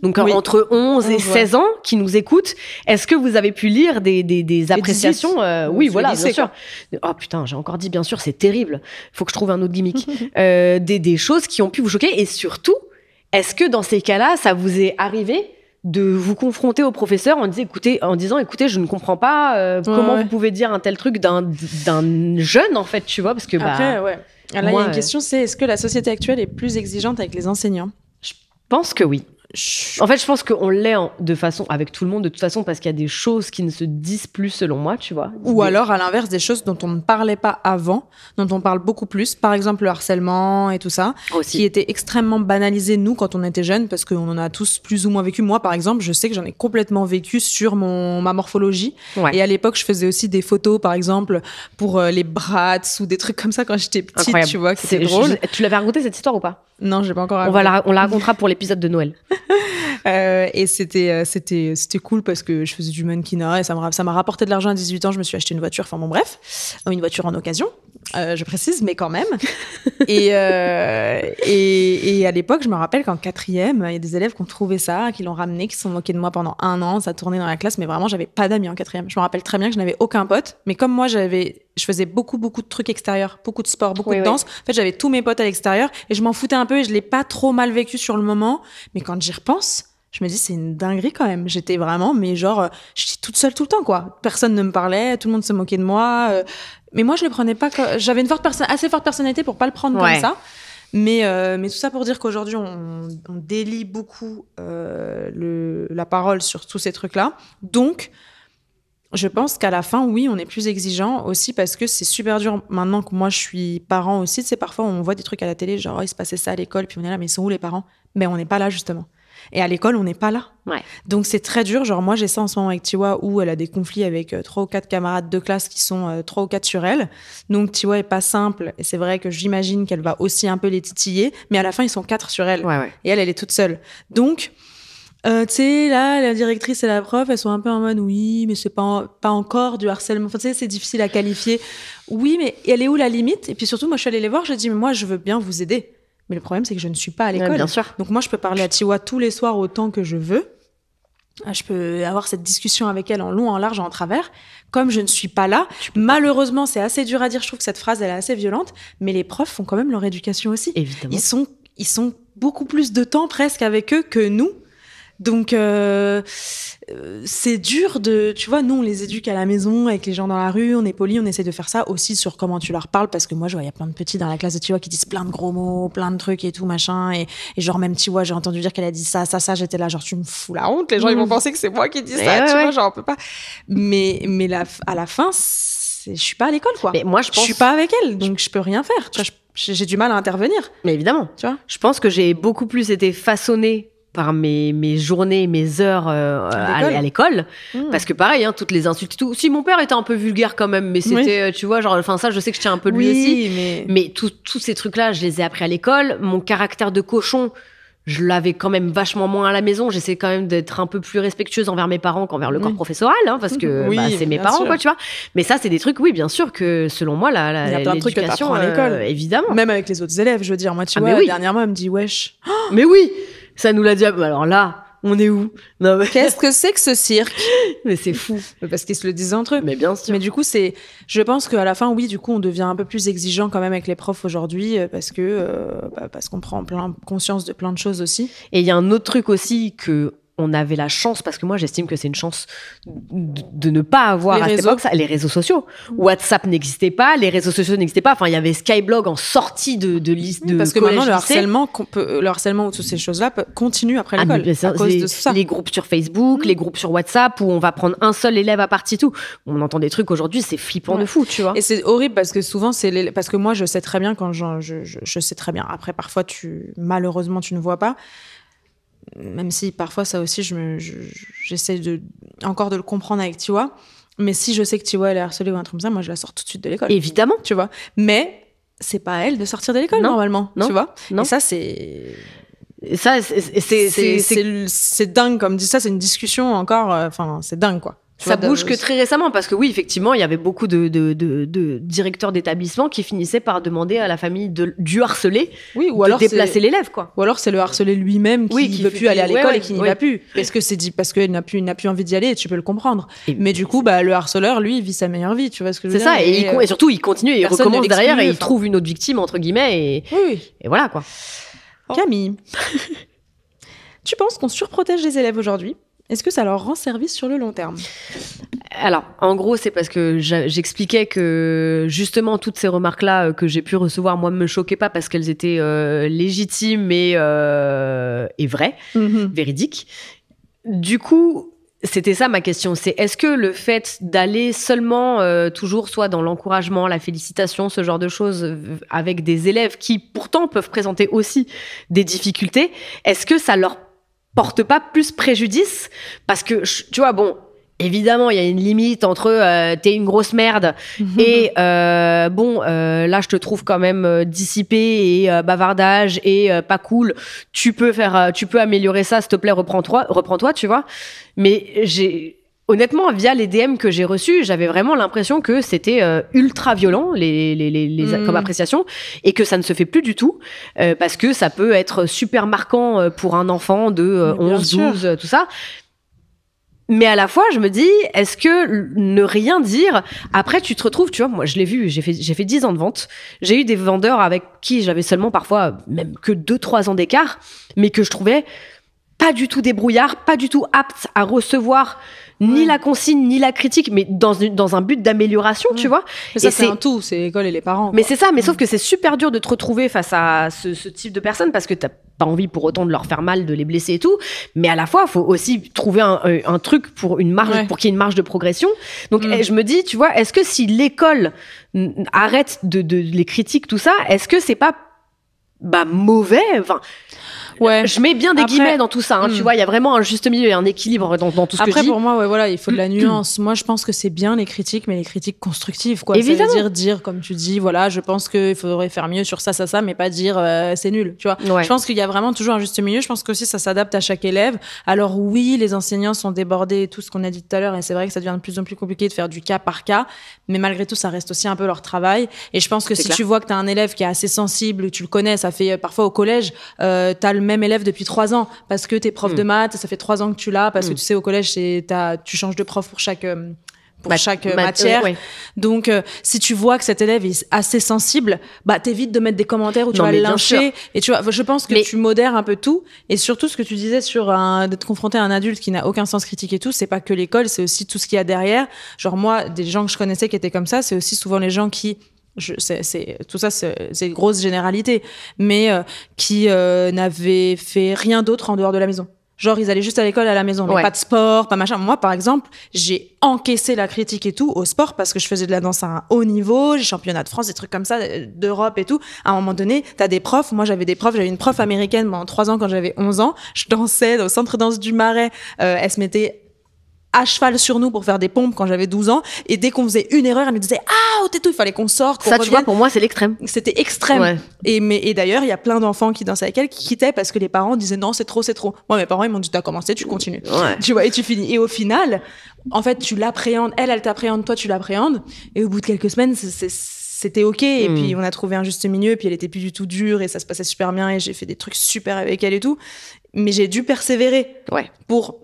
donc entre 11 et 16 ans qui nous écoutent, est-ce que vous avez pu lire des appréciations oui, voilà, bien sûr. Oh putain, j'ai encore dit bien sûr, c'est terrible, faut que je trouve un autre gimmick. Des choses qui ont pu vous choquer, et surtout, est-ce que dans ces cas-là, ça vous est arrivé de vous confronter au professeur en disant écoutez, je ne comprends pas comment vous pouvez dire un tel truc d'un jeune, en fait, tu vois, parce que après, là, il y a une question, c'est est-ce que la société actuelle est plus exigeante avec les enseignants? Je pense que oui. En fait, je pense qu'on l'est de façon avec tout le monde, de toute façon, parce qu'il y a des choses qui ne se disent plus, selon moi, tu vois. Ou alors, à l'inverse, des choses dont on ne parlait pas avant, dont on parle beaucoup plus. Par exemple, le harcèlement et tout ça, qui était extrêmement banalisé, nous, quand on était jeunes, parce qu'on en a tous plus ou moins vécu. Moi, par exemple, je sais que j'en ai complètement vécu sur ma morphologie. Et à l'époque, je faisais aussi des photos, par exemple, pour les brats ou des trucs comme ça quand j'étais petite. Incroyable. Tu vois, c'était drôle. Tu l'avais raconté, cette histoire, ou pas? Non, j'ai pas encore raconté. On la racontera pour l'épisode de Noël. Et c'était cool parce que je faisais du mannequinat et ça m'a rapporté de l'argent à 18 ans. Je me suis acheté une voiture, enfin bon bref, une voiture en occasion, je précise, mais quand même. Et à l'époque, je me rappelle qu'en 4e, il y a des élèves qui ont trouvé ça, qui l'ont ramené, qui se sont moqués de moi pendant 1 an. Ça tournait dans la classe, mais vraiment, j'avais pas d'amis en 4e. Je me rappelle très bien que je n'avais aucun pote, mais comme moi, je faisais beaucoup de trucs extérieurs, beaucoup de sport, beaucoup de danse. En fait, j'avais tous mes potes à l'extérieur et je m'en foutais un peu et je l'ai pas trop mal vécu sur le moment. Mais quand j'y repense, je me dis, c'est une dinguerie quand même. J'étais vraiment, mais genre, j'étais toute seule tout le temps, quoi. Personne ne me parlait, tout le monde se moquait de moi. Mais moi, je le prenais pas j'avais une assez forte personnalité pour pas le prendre comme ça. Mais tout ça pour dire qu'aujourd'hui, on délie beaucoup la parole sur tous ces trucs-là. Donc, je pense qu'à la fin, oui, on est plus exigeant aussi parce que c'est super dur. Maintenant que moi, je suis parent aussi, tu sais, parfois, on voit des trucs à la télé, genre, il se passait ça à l'école, puis on est là, mais ils sont où les parents? Mais on n'est pas là, justement. Et à l'école, on n'est pas là. Donc, c'est très dur. Genre, moi, j'ai ça en ce moment avec Tiwa où elle a des conflits avec 3 ou 4 camarades de classe qui sont 3 ou 4 sur elle. Donc, Tiwa est pas simple. Et c'est vrai que j'imagine qu'elle va aussi un peu les titiller. Mais à la fin, ils sont 4 sur elle. Et elle est toute seule. Donc, tu sais, là, la directrice et la prof, elles sont un peu en mode, oui, mais c'est pas encore du harcèlement. Enfin, tu sais, c'est difficile à qualifier. Oui, mais elle est où la limite? Et puis surtout, moi, je suis allée les voir, je dis, mais moi, je veux bien vous aider. Mais le problème, c'est que je ne suis pas à l'école. Bien sûr. Donc moi, je peux parler à Tiwa tous les soirs autant que je veux. Je peux avoir cette discussion avec elle en long, en large, en travers. Comme je ne suis pas là, malheureusement, c'est assez dur à dire. Je trouve que cette phrase, elle est assez violente. Mais les profs font quand même leur éducation aussi. Évidemment. Ils sont beaucoup plus de temps presque avec eux que nous. Donc, c'est dur tu vois, nous, on les éduque à la maison, avec les gens dans la rue, on est polis, on essaie de faire ça aussi sur comment tu leur parles, parce que moi, je vois, il y a plein de petits dans la classe de Tiwa qui disent plein de gros mots, plein de trucs et tout, machin, et genre, même Tiwa, j'ai entendu dire qu'elle a dit ça, j'étais là, genre, tu me fous la honte, les gens, ils vont penser que c'est moi qui dis ça, tu vois, genre, on peut pas. Mais à la fin, je suis pas à l'école, quoi. Mais moi, je suis pas avec elle, donc je peux rien faire. J'ai du mal à intervenir. Mais évidemment. Tu vois? Je pense que j'ai beaucoup plus été façonnée par mes journées, mes heures à l'école. Parce que pareil, toutes les insultes et tout. Si mon père était un peu vulgaire quand même, mais c'était, tu vois, genre, enfin ça, je sais que je tiens un peu de lui aussi. Mais tous ces trucs-là, je les ai appris à l'école. Mon caractère de cochon, je l'avais quand même vachement moins à la maison. J'essaie quand même d'être un peu plus respectueuse envers mes parents qu'envers le corps professoral, parce que c'est mes parents, quoi, tu vois. Mais ça, c'est des trucs, oui, bien sûr que selon moi, il y a plein de trucs que t'apprends à l'école, évidemment. Même avec les autres élèves, je veux dire. Moi, tu vois, dernièrement, elle me dit wesh. Mais oui. Ça nous l'a dit. Alors là, on est où? Non, mais... Qu'est-ce que c'est que ce cirque? Mais c'est fou. Parce qu'ils se le disaient entre eux. Mais bien sûr. Mais du coup, je pense qu'à la fin, oui, du coup, on devient un peu plus exigeant quand même avec les profs aujourd'hui parce qu'on prend conscience de plein de choses aussi. Et il y a un autre truc aussi que on avait la chance, parce que moi j'estime que c'est une chance de ne pas avoir à cette époque les réseaux sociaux. WhatsApp n'existait pas, les réseaux sociaux n'existaient pas. Enfin, il y avait Skyblog en sortie de liste de parce que maintenant le harcèlement ou toutes ces choses-là continue après l'école à cause de ça. Les groupes sur Facebook, les groupes sur WhatsApp où on va prendre un seul élève à partie tout. On entend des trucs aujourd'hui, c'est flippant de fou, tu vois. Et c'est horrible parce que souvent parce que moi je sais très bien quand je sais très bien. Après parfois malheureusement tu ne vois pas. Même si parfois ça aussi j'essaie encore de le comprendre avec Tiwa, mais si je sais que Tiwa elle est harcelée ou un truc comme ça, moi je la sors tout de suite de l'école. Évidemment, tu vois. Mais c'est pas à elle de sortir de l'école normalement, tu vois. Non. Et ça c'est dingue comme dit ça, c'est une discussion encore. Enfin c'est dingue quoi. Ça bouge que très récemment, parce que oui, effectivement, il y avait beaucoup de directeurs d'établissements qui finissaient par demander à la famille du harcelé de déplacer l'élève, quoi. Ou alors c'est le harcelé lui-même qui ne veut plus aller à l'école et qui n'y va plus. Parce qu'il n'a plus envie d'y aller, et tu peux le comprendre. Mais du coup, le harceleur, lui, il vit sa meilleure vie, tu vois ce que je veux dire. C'est ça, et surtout, il continue et il recommence derrière et il trouve une autre victime, entre guillemets, et voilà, quoi. Camille, tu penses qu'on surprotège les élèves aujourd'hui ? Est-ce que ça leur rend service sur le long terme ? Alors, en gros, c'est parce que j'expliquais que justement toutes ces remarques-là que j'ai pu recevoir, moi, me choquaient pas parce qu'elles étaient légitimes et vraies, véridiques. Du coup, c'était ça ma question. C'est est-ce que le fait d'aller seulement toujours soit dans l'encouragement, la félicitation, ce genre de choses avec des élèves qui pourtant peuvent présenter aussi des difficultés, est-ce que ça leur porte pas plus préjudice? Parce que, tu vois, bon, évidemment, il y a une limite entre t'es une grosse merde et là, je te trouve quand même dissipé et bavardage et pas cool. Tu peux améliorer ça, s'il te plaît, reprends-toi, tu vois. Mais honnêtement, via les DM que j'ai reçus, j'avais vraiment l'impression que c'était ultra violent, comme appréciation, et que ça ne se fait plus du tout, parce que ça peut être super marquant pour un enfant de 11, 12, tout ça. Mais à la fois, je me dis, est-ce que ne rien dire, après tu te retrouves, tu vois, moi je l'ai vu, j'ai fait 10 ans de vente, j'ai eu des vendeurs avec qui j'avais seulement parfois même que 2-3 ans d'écart, mais que je trouvais pas du tout débrouillard, pas du tout apte à recevoir ni la consigne, ni la critique, mais dans un but d'amélioration, tu vois. Mais ça, c'est un tout, c'est l'école et les parents, quoi. Mais c'est ça, mais sauf que c'est super dur de te retrouver face à ce type de personnes parce que t'as pas envie pour autant de leur faire mal, de les blesser et tout. Mais à la fois, il faut aussi trouver un truc pour une marge, pour qu'il y ait une marge de progression. Donc, je me dis, tu vois, est-ce que si l'école arrête de les critiques, tout ça, est-ce que c'est pas mauvais? Enfin, je mets bien des guillemets dans tout ça, tu vois, il y a vraiment un juste milieu et un équilibre dans tout ce que je dis. Après, pour moi, il faut de la nuance. Moi, je pense que c'est bien les critiques, mais les critiques constructives, quoi. Évidemment. Ça veut dire, comme tu dis, voilà, je pense qu'il faudrait faire mieux sur ça, mais pas dire c'est nul, tu vois. Ouais. Je pense qu'il y a vraiment toujours un juste milieu. Je pense qu'aussi ça s'adapte à chaque élève. Alors oui, les enseignants sont débordés et tout ce qu'on a dit tout à l'heure, et c'est vrai que ça devient de plus en plus compliqué de faire du cas par cas, mais malgré tout, ça reste aussi un peu leur travail. Et je pense que si tu vois que t'as un élève qui est assez sensible, tu le connais, ça fait parfois au collège, t'as le même élève depuis 3 ans parce que t'es prof de maths, ça fait 3 ans que tu l'as, parce que tu sais, au collège, tu changes de prof pour chaque matière. Donc, si tu vois que cet élève est assez sensible, t'évites de mettre des commentaires où tu vas le lyncher. Et tu vois, je pense que tu modères un peu tout. Et surtout, ce que tu disais sur d'être confronté à un adulte qui n'a aucun sens critique et tout, c'est pas que l'école, c'est aussi tout ce qu'il y a derrière. Genre, moi, des gens que je connaissais qui étaient comme ça, c'est aussi souvent les gens qui, tout ça, c'est une grosse généralité, mais qui n'avaient fait rien d'autre en dehors de la maison. Genre, ils allaient juste à l'école, à la maison, mais pas de sport, pas machin. Moi, par exemple, j'ai encaissé la critique et tout au sport parce que je faisais de la danse à un haut niveau, j'ai championnat de France, des trucs comme ça, d'Europe et tout. À un moment donné, t'as des profs. Moi, j'avais une prof américaine pendant 3 ans quand j'avais 11 ans. Je dansais au centre danse du Marais. Elle se mettait à cheval sur nous pour faire des pompes quand j'avais 12 ans. Et dès qu'on faisait une erreur, elle me disait « Ah, t'es tout, il fallait qu'on sorte. » Ça, tu vois, pour moi, c'est l'extrême. C'était extrême. Ouais. Et d'ailleurs, il y a plein d'enfants qui dansaient avec elle qui quittaient parce que les parents disaient « Non, c'est trop, c'est trop. » Moi, mes parents, ils m'ont dit « T'as commencé, tu continues. » Tu vois, et tu finis. Et au final, en fait, tu l'appréhendes. Elle t'appréhende, toi, tu l'appréhendes. Et au bout de quelques semaines, c'était OK. Et puis, on a trouvé un juste milieu. Puis, elle était plus du tout dure et ça se passait super bien. Et j'ai fait des trucs super avec elle et tout. Mais j'ai dû persévérer pour...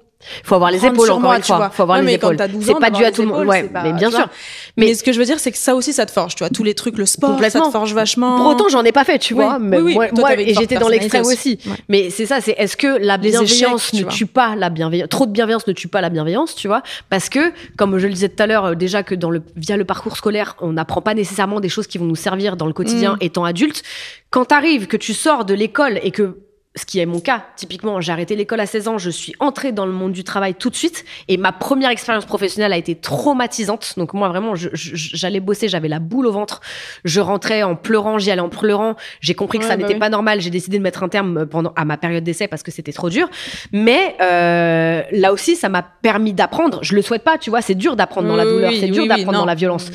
Faut avoir les épaules, encore une fois. Faut avoir les épaules. C'est pas dû à tout le monde. Ouais, mais bien sûr. Mais ce que je veux dire, c'est que ça aussi, ça te forge, tu vois. Tous les trucs, le sport, ça te forge vachement. Pour autant, j'en ai pas fait, tu vois. Mais moi, et j'étais dans l'extrême aussi. Mais c'est ça, est-ce que la bienveillance ne tue pas la bienveillance? Trop de bienveillance ne tue pas la bienveillance, tu vois. Parce que, comme je le disais tout à l'heure, déjà que via le parcours scolaire, on n'apprend pas nécessairement des choses qui vont nous servir dans le quotidien étant adulte. Quand t'arrives, que tu sors de l'école et que, ce qui est mon cas, typiquement, j'ai arrêté l'école à 16 ans, je suis entrée dans le monde du travail tout de suite, et ma première expérience professionnelle a été traumatisante. Donc moi, vraiment, j'allais bosser, j'avais la boule au ventre, je rentrais en pleurant, j'y allais en pleurant, j'ai compris que ça n'était pas normal, j'ai décidé de mettre un terme à ma période d'essai parce que c'était trop dur. Mais là aussi, ça m'a permis d'apprendre. Je le souhaite pas, tu vois, c'est dur d'apprendre dans la douleur, c'est dur d'apprendre dans la violence.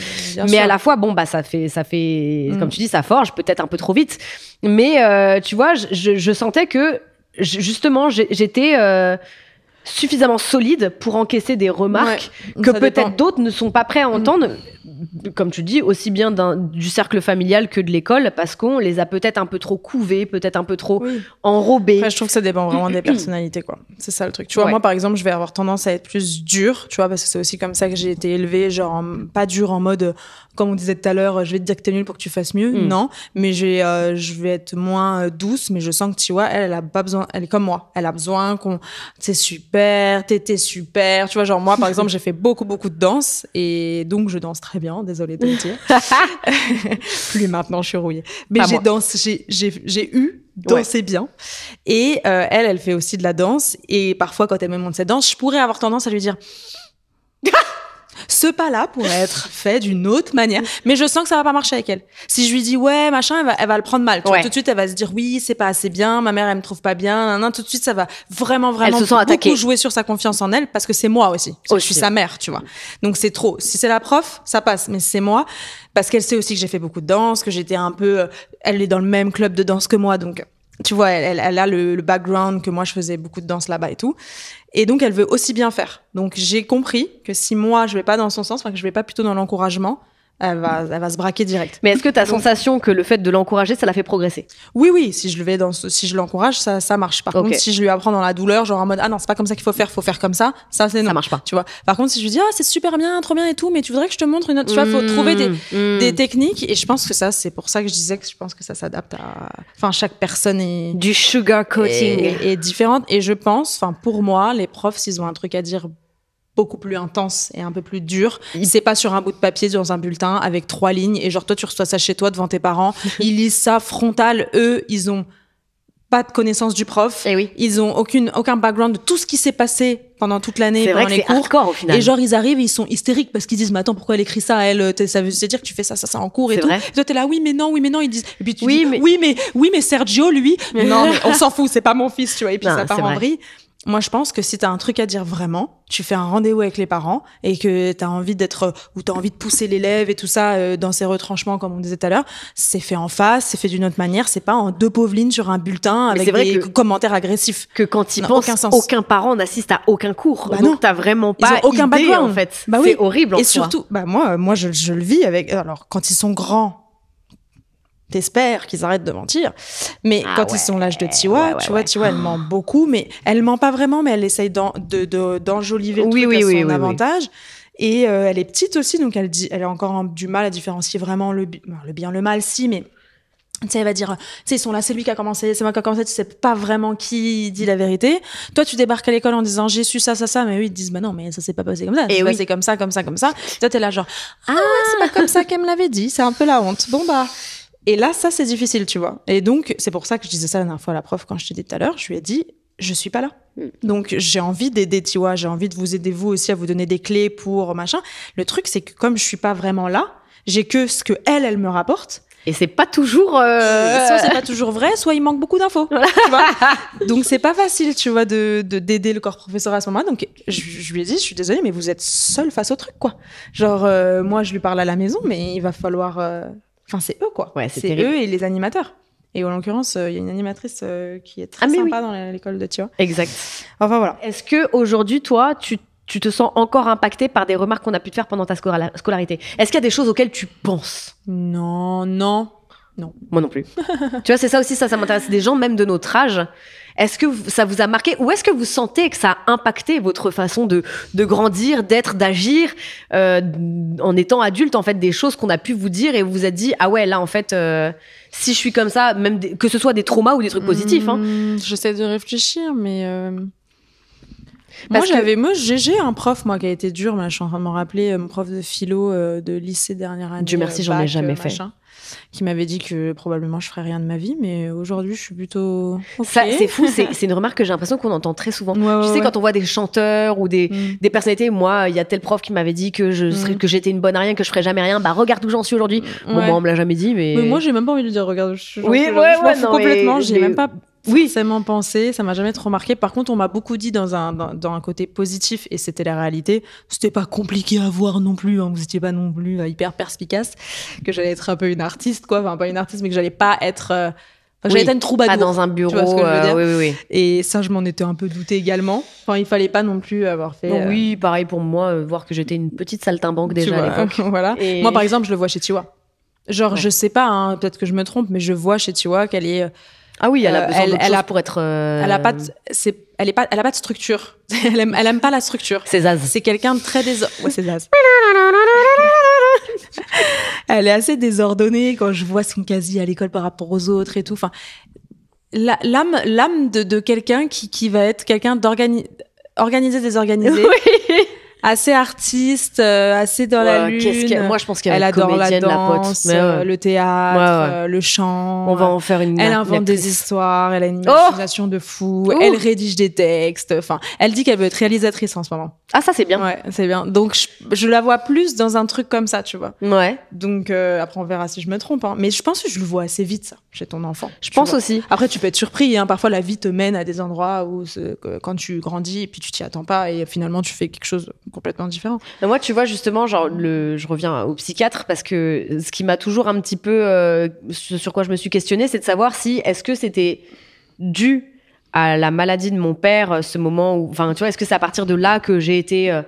Mais à la fois, ça fait, comme tu dis, ça forge, peut-être un peu trop vite. Mais tu vois, je sentais que justement j'étais suffisamment solide pour encaisser des remarques que peut-être d'autres ne sont pas prêts à entendre, comme tu dis, aussi bien du cercle familial que de l'école, parce qu'on les a peut-être un peu trop couvés, peut-être un peu trop enrobés. Après, je trouve que ça dépend vraiment des personnalités, quoi. C'est ça le truc. Tu vois, moi, par exemple, je vais avoir tendance à être plus dure, tu vois, parce que c'est aussi comme ça que j'ai été élevée, genre, pas dure en mode, comme on disait tout à l'heure, je vais te dire que t'es nulle pour que tu fasses mieux. Non, mais je vais être moins douce, mais je sens que, tu vois, elle a pas besoin, elle est comme moi. Elle a besoin c'est super, t'étais super. Tu vois, genre, moi, par exemple, j'ai fait beaucoup de danse, et donc, je danse très bien, désolée de le dire. Plus maintenant, je suis rouillée. Mais j'ai dansé bien. Et elle fait aussi de la danse. Et parfois, quand elle me montre cette danse, je pourrais avoir tendance à lui dire ce pas-là pourrait être fait d'une autre manière. Mais je sens que ça va pas marcher avec elle. Si je lui dis ouais, machin, elle va le prendre mal. Tout de suite, elle va se dire oui, c'est pas assez bien, ma mère, elle me trouve pas bien. Tout de suite, ça va vraiment beaucoup jouer sur sa confiance en elle, parce que c'est moi aussi. Je suis sa mère, tu vois. Donc c'est trop. Si c'est la prof, ça passe. Mais c'est moi, parce qu'elle sait aussi que j'ai fait beaucoup de danse, que j'étais un peu... Elle est dans le même club de danse que moi, donc... Tu vois, elle a le background que moi, je faisais beaucoup de danse là-bas et tout. Et donc, elle veut aussi bien faire. Donc, j'ai compris que si moi, je vais pas dans son sens, que je vais pas plutôt dans l'encouragement, elle va se braquer direct. Mais est-ce que tu as sensation que le fait de l'encourager, ça la fait progresser? Oui. Si je l'encourage, ça marche. Par contre, si je lui apprends dans la douleur, genre en mode, ah non, c'est pas comme ça qu'il faut faire comme ça c'est non. Ça marche pas. Tu vois. Par contre, si je lui dis, ah, c'est super bien, trop bien et tout, mais tu voudrais que je te montre une autre, tu vois, faut trouver des techniques. Et je pense que c'est pour ça que je disais que je pense que ça s'adapte chaque personne est... Du sugar coating. Est différente. Et je pense, pour moi, les profs, s'ils ont un truc à dire beaucoup plus intense et un peu plus dur. C'est pas sur un bout de papier dans un bulletin avec 3 lignes et genre toi tu reçois ça chez toi devant tes parents. Ils lisent ça frontal. Eux, ils ont pas de connaissance du prof. Et oui. Ils ont aucun background de tout ce qui s'est passé pendant toute l'année, pendant les cours. C'est hardcore au final. Et genre ils arrivent, ils sont hystériques parce qu'ils disent mais attends, pourquoi elle écrit ça, elle, ça veut dire que tu fais ça en cours et tout. Vrai. Et toi t'es là oui mais non, ils disent et puis tu dis oui mais Sergio lui non mais on s'en fout, c'est pas mon fils, tu vois, et puis ça part en vrille. Moi, je pense que si t'as un truc à dire vraiment, tu fais un rendez-vous avec les parents et que t'as envie t'as envie de pousser l'élève et tout ça dans ses retranchements, comme on disait tout à l'heure, c'est fait en face, c'est fait d'une autre manière, c'est pas en 2 pauvres lignes sur un bulletin avec des commentaires agressifs. Que quand ils pensent, aucun parent n'assiste à aucun cours. Donc non. T'as vraiment pas aucun idée, background. En fait. C'est horrible en et soi. surtout, moi, je le vis avec, alors, quand ils sont grands, T'espères qu'ils arrêtent de mentir. Mais quand ils sont l'âge de Tiwa, tu vois, Tiwa, elle ment beaucoup, mais elle ment pas vraiment, mais elle essaye d'enjoliver le truc à son avantage. Et elle est petite aussi, donc elle a encore du mal à différencier vraiment le bien, le mal, si, mais tu sais, elle va dire, tu sais, ils sont là, c'est lui qui a commencé, c'est moi qui a commencé, tu sais pas vraiment qui dit la vérité. Toi, tu débarques à l'école en disant, j'ai su ça, mais eux, ils te disent, bah non, mais ça s'est pas passé comme ça. C'est comme ça. Toi, t'es là, genre, c'est pas comme ça qu'elle me l'avait dit, c'est un peu la honte. Bon, bah. Et là, ça, c'est difficile, tu vois. Et donc, c'est pour ça que je disais ça la dernière fois à la prof, quand je t'ai dit tout à l'heure, je lui ai dit, je suis pas là. Donc, j'ai envie d'aider Tiwa, j'ai envie de vous aider vous aussi à vous donner des clés pour machin. Le truc, c'est que comme je suis pas vraiment là, j'ai que ce que elle me rapporte. Et c'est pas toujours... Soit c'est pas toujours vrai, soit il manque beaucoup d'infos. Voilà. Tu vois. Donc c'est pas facile, tu vois, d'aider le corps professeur à ce moment-là. Donc je lui ai dit, je suis désolée, mais vous êtes seule face au truc, quoi. Genre, moi, je lui parle à la maison, mais il va falloir... Enfin, c'est eux, quoi. Ouais, c'est eux et les animateurs. Et en l'occurrence, il y a une animatrice qui est très sympa dans l'école de Tiwa. Exact. Enfin, voilà. Est-ce que aujourd'hui, toi, tu te sens encore impactée par des remarques qu'on a pu te faire pendant ta scolarité? Est-ce qu'il y a des choses auxquelles tu penses? Non. Moi non plus. Tu vois, c'est ça aussi, ça m'intéresse. Des gens même de notre âge. Est-ce que ça vous a marqué ou est-ce que vous sentez que ça a impacté votre façon de grandir, d'être, d'agir en étant adulte, en fait, des choses qu'on a pu vous dire et vous vous êtes dit, ah ouais, là, en fait, si je suis comme ça, même que ce soit des traumas ou des trucs positifs. J'essaie de réfléchir, mais... Moi, j'ai un prof, moi, qui a été dur, mais je suis en train de m'en rappeler, mon prof de philo de lycée dernière année. Dieu merci, j'en ai jamais fait. Qui m'avait dit que probablement je ferais rien de ma vie, mais aujourd'hui, je suis plutôt... Okay. Ça, c'est fou, c'est une remarque que j'ai l'impression qu'on entend très souvent. Tu sais, quand on voit des chanteurs ou des personnalités, moi, il y a tel prof qui m'avait dit que que j'étais une bonne à rien, que je ferais jamais rien, bah regarde où j'en suis aujourd'hui. Bon, moi, on me l'a jamais dit, mais moi, j'ai même pas envie de dire, regarde où je suis. Complètement, j'ai même pas... forcément pensé, ça m'a jamais trop marqué. Par contre, on m'a beaucoup dit dans un côté positif, et c'était la réalité. C'était pas compliqué à voir non plus, hein, vous étiez pas non plus hyper perspicace, que j'allais être un peu une artiste, quoi. Enfin, pas une artiste, mais que j'allais pas être... j'allais être une troubadour. Pas dans un bureau. Tu vois ce que je veux dire? Oui. Et ça, je m'en étais un peu douté également. Enfin, il fallait pas non plus avoir fait... Oui, pareil pour moi, voir que j'étais une petite saltimbanque déjà à l'époque. Voilà. Et... Moi, par exemple, je le vois chez Tiwa. Genre, je sais pas, hein, peut-être que je me trompe, mais je vois chez Tiwa qu'elle est... Ah oui, elle a besoin d'autre chose pour être... Elle a pas de structure. Elle aime pas la structure. C'est Zaz. C'est quelqu'un de très Ouais, c'est Zaz. Elle est assez désordonnée quand je vois son casier à l'école par rapport aux autres et tout. Enfin, l'âme de quelqu'un qui va être quelqu'un organisé, désorganisé. Oui. Assez artiste, assez dans la lune. Moi, je pense qu'elle adore la danse, danse, le théâtre, le chant. On va en faire une. Elle invente des histoires, elle a une imagination de fou, elle rédige des textes. Enfin, elle dit qu'elle veut être réalisatrice en ce moment. Ah, ça, c'est bien. Ouais, c'est bien. Donc, je la vois plus dans un truc comme ça, tu vois. Ouais. Donc, après, on verra si je me trompe. Hein. Mais je pense que je le vois assez vite, ça, chez ton enfant. Je pense aussi. Après, tu peux être surpris. Hein. Parfois, la vie te mène à des endroits où, quand tu grandis, et puis tu t'y attends pas, et finalement, tu fais quelque chose complètement différent. Mais moi, tu vois, justement, genre, je reviens au psychiatre parce que ce qui m'a toujours un petit peu, sur quoi je me suis questionnée, c'est de savoir si, est-ce que c'était dû à la maladie de mon père, ce moment où, enfin, tu vois, est-ce que c'est à partir de là que j'ai été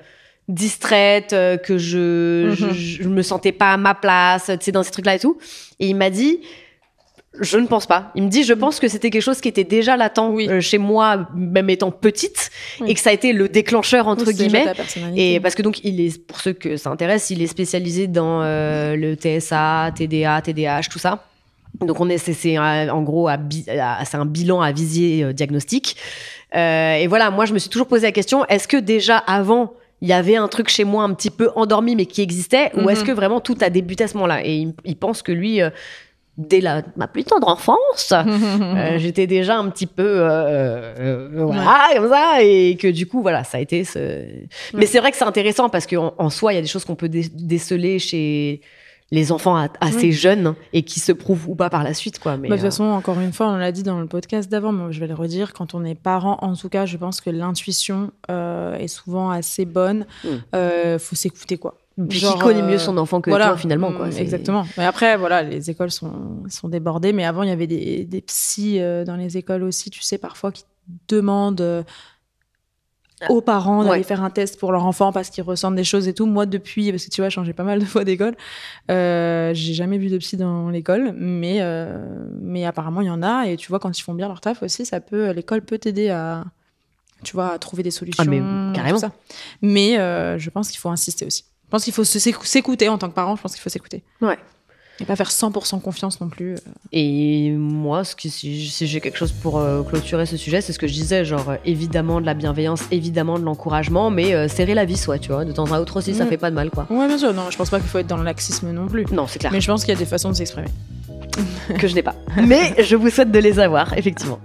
distraite, que je me sentais pas à ma place, tu sais, dans ces trucs-là et tout. Et il m'a dit, je ne pense pas. Il me dit, je pense que c'était quelque chose qui était déjà latent chez moi, même étant petite, et que ça a été le déclencheur, entre guillemets. Et parce que donc, pour ceux que ça intéresse, il est spécialisé dans le TSA, TDA, TDAH, tout ça. Donc, c'est en gros, c'est un bilan à visée diagnostique. Et voilà, moi, je me suis toujours posé la question, est-ce que déjà avant, il y avait un truc chez moi un petit peu endormi, mais qui existait, ou est-ce que vraiment tout a débuté à ce moment-là? Et il pense que lui... dès ma plus tendre enfance, j'étais déjà un petit peu voilà, comme ça, et que du coup, voilà, ça a été Mais c'est vrai que c'est intéressant parce qu'en soi, il y a des choses qu'on peut déceler chez les enfants assez jeunes et qui se prouvent ou pas par la suite, quoi. Mais de toute façon, encore une fois, on l'a dit dans le podcast d'avant, mais je vais le redire, quand on est parent, en tout cas, je pense que l'intuition est souvent assez bonne. Faut s'écouter, quoi. Puis qui connaît mieux son enfant que toi, finalement, quoi. Exactement. Mais après, voilà, les écoles sont débordées. Mais avant, il y avait des psys dans les écoles aussi, tu sais, parfois qui demandent aux parents d'aller faire un test pour leur enfant parce qu'ils ressentent des choses et tout. Moi, depuis, parce que tu vois, j'ai changé pas mal de fois d'école, j'ai jamais vu de psy dans l'école, mais apparemment, il y en a. Et tu vois, quand ils font bien leur taf aussi, l'école peut t'aider à trouver des solutions. Ah, mais carrément. Tout ça. Mais je pense qu'il faut insister aussi. Je pense qu'il faut s'écouter en tant que parent. Je pense qu'il faut s'écouter. Ouais. Et pas faire 100% confiance non plus. Et moi, si j'ai quelque chose pour clôturer ce sujet, c'est ce que je disais, genre évidemment de la bienveillance, évidemment de l'encouragement, mais serrer la vis, tu vois, de temps à autre aussi, ça fait pas de mal, quoi. Ouais, bien sûr, non, je pense pas qu'il faut être dans le laxisme non plus. Non, c'est clair. Mais je pense qu'il y a des façons de s'exprimer. Que je n'ai pas. Mais je vous souhaite de les avoir, effectivement.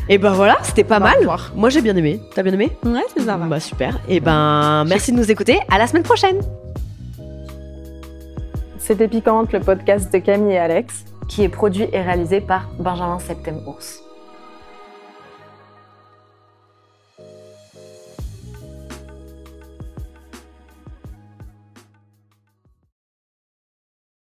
Et ben voilà, c'était pas mal. Moi, j'ai bien aimé. T'as bien aimé ? Ouais, c'est ça. Bah super. Et merci de nous écouter. À la semaine prochaine. C'était Piquante, le podcast de Camille et Alex, qui est produit et réalisé par Benjamin Septem-Ours.